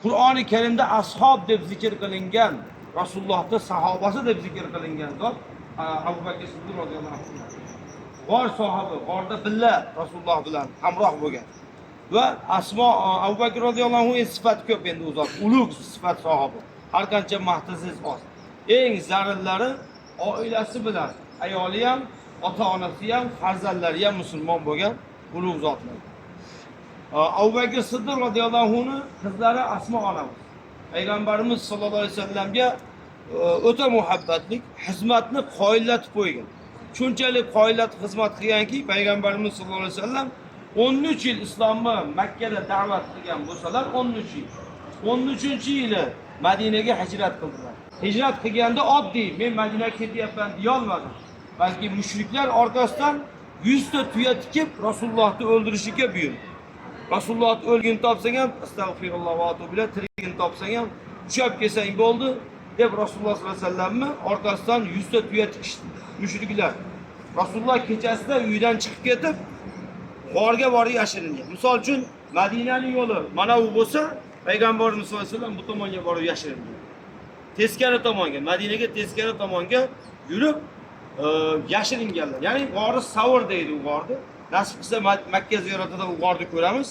Qur'oni Karimda ashob deb zikr qilingan, Rasulullohning sahobasi deb zikr qilingan zot Abu Bakr Siddiq roziyallohu anhu. G'or sahobi, g'orda billa Rasululloh bilan hamroh bo'lgan. Va Asmo Abu Bakr roziyallohu anhu sifat ko'p endi u zot, ulug' sifat sahobi. Har qancha maqtasiz oz. Eng zarillari oilasi bilan, ayoli ham, ota-onasi ham, farzandlari ham musulmon bo'lgan ulug' zotlar. Abu Bakr Siddiq roziyallohu anhuning qizlari Asmo onamiz. Payg'ambarimiz sollallohu alayhi vasallamga o'ta muhabbatlik, xizmatni qoyillatib qo'ygan. Shunchalik qoyillatib xizmat qilganki, Payg'ambarimiz sollallohu alayhi vasallam 13 yil islomni Makka da da'vat qilgan bo'lsalar, 13 yil. 13-yili Madinaga hijrat qildilar. Hijrat qilganda oddiy, men Madinaga ketyapman deya olmadim. Balki mushriklar orqasidan 100 ta tuya tikib Rasulullohni o'ldirishiga buyurdi. Rasululloh o'lgin topsang ham astag'firulloh va atubu ilayh, tirigin topsang ham ushab kelsang bo'ldi deb Rasululloh sollallohu alayhi vasallamni orqasidan 100 ta tuya tikishdi mushriklar. Rasululloh kechasida uydan chiqib ketib g'orga borib yashiringan. Misol uchun Madinaning yo'li mana bu bo'lsa, Payg'ambarimiz sollallohu alayhi vasallam bu tomonga borib yashiringan. Teskari tomonga, Madinaga teskari tomonga yurib yashiringanlar. Ya'ni g'ori Savr deydi u g'orni. Nasib qilsa Makka ziyoratida u g'orni ko'ramiz.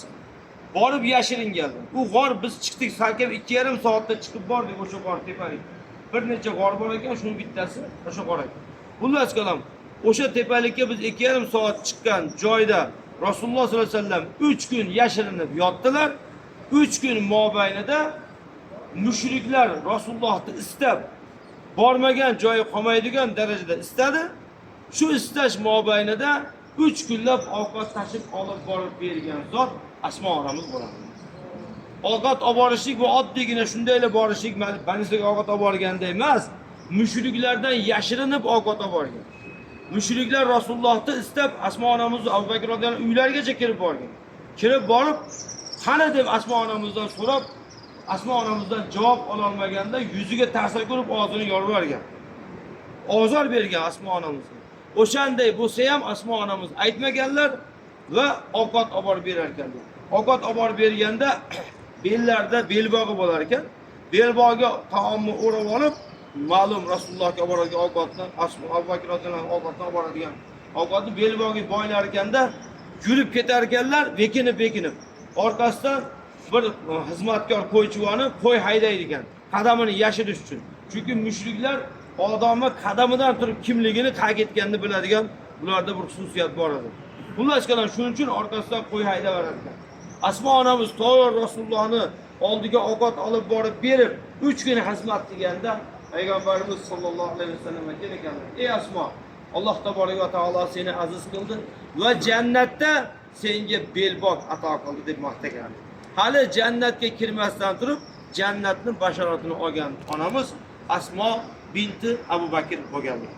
Borib yashiringanlar. U g'or biz chiqdik, salkam 2,5 soatda chiqib bordik o'sha g'or tepalik. Bir necha g'or bor ekan, shuning bittasi o'sha g'or ekan. Xullas kalom, o'sha tepalikka biz 2,5 soat chiqqan joyda Rasululloh sollallohu alayhi vasallam 3 kun yashirinib yotdilar. 3 kun mobaynida mushriklar Rasulullohni istab bormagan joyi qolmaydigan darajada istadi. Shu istash mobaynida 3 kunlab ovqat tashib olib borib bergan zot Asmo onamiz bo'ladi. Ovqat olib borishlik bu oddiygina shundayla borishlik, banisiga ovqat olib borganda emas, mushriklardan yashirinib ovqat olib borgan. Mushriklar Rasulullohni istab Asmo onamizni Abu Bakr roziyallohu anhu uylarigacha kirib borgan. Kirib borib, qani deb Asmo onamizdan so'rab, Asmo onamizdan javob ola olmaganda yuziga ta'sir ko'rib og'zini yorib yuborgan. Ozor bergan Asmo onamizga. O'shanday bo'lsa ham Asmo onamiz aytmaganlar va ovqat olib borib berar ekanlar. Ovqat olib borib berganda bellarda belbog'i bo'lar ekan. Belbog'iga taomni o'rab olib, ma'lum Rasulullohga olib boradigan ovqatni, Abu Bakr roziyallohu anhu ovqatni olib boradigan ovqatni belbog'iga boylar ekanda, yurib ketar ekanlar, bekinib. Orqasidan bir xizmatkor qo'ychivoni qo'y haydaydi ekan, qadamini yashirish uchun. Chunki mushriklar odamni qadamidan turib kimligini qayerga ketganini biladigan, bularda bir xususiyat bor edi. Xullas kalom, shuning uchun orqasidan qo'y haydavar ekan. Asmo onamiz to'g'ri Rasulullohni oldiga ovqat olib borib berib, 3 kun xizmat qilganda Payg'ambarimiz sollallohu alayhi vasallam aytgan ekanlar: "Ey Asmo, Alloh tabolak va taolo seni aziz qildi va jannatda senga belbog' ato qildi" deb maqtagan. Hali jannatga kirmasdan turib, jannatning bashoratini olgan onamiz Asmo binti Abu Bakr bo'lganlar.